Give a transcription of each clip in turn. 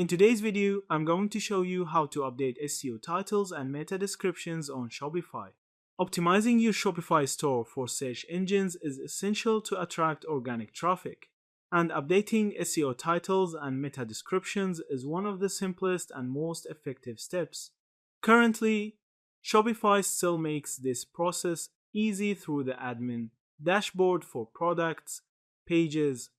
In today's video, I'm going to show you how to update SEO titles and meta descriptions on Shopify. Optimizing your Shopify store for search engines is essential to attract organic traffic, and updating SEO titles and meta descriptions is one of the simplest and most effective steps. Currently, Shopify still makes this process easy through the admin dashboard for products, pages,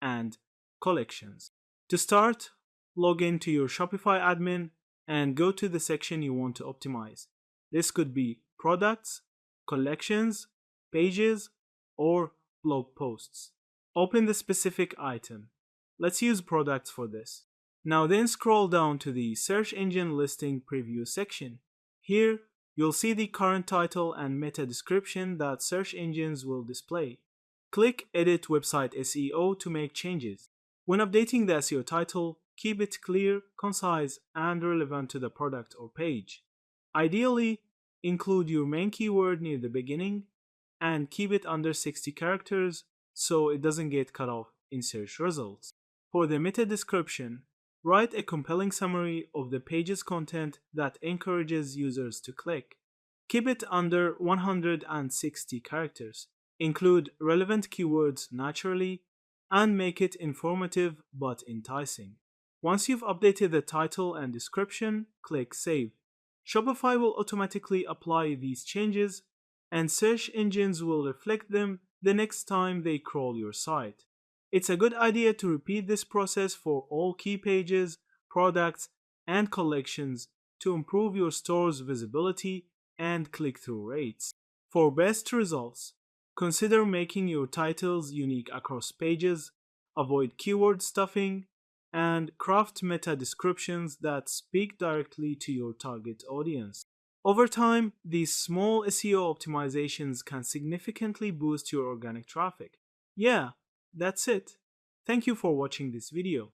and collections. To start, log into your Shopify admin and go to the section you want to optimize. This could be products, collections, pages, or blog posts. Open the specific item. Let's use products for this. Now then scroll down to the search engine listing preview section. Here, you'll see the current title and meta description that search engines will display. Click Edit Website SEO to make changes. When updating the SEO title, keep it clear, concise, and relevant to the product or page. Ideally, include your main keyword near the beginning and keep it under 60 characters so it doesn't get cut off in search results. For the meta description, write a compelling summary of the page's content that encourages users to click. Keep it under 160 characters. Include relevant keywords naturally and make it informative but enticing. Once you've updated the title and description, click Save. Shopify will automatically apply these changes, and search engines will reflect them the next time they crawl your site. It's a good idea to repeat this process for all key pages, products, and collections to improve your store's visibility and click-through rates. For best results, consider making your titles unique across pages, avoid keyword stuffing, and craft meta descriptions that speak directly to your target audience. Over time, these small SEO optimizations can significantly boost your organic traffic. Yeah, that's it. Thank you for watching this video.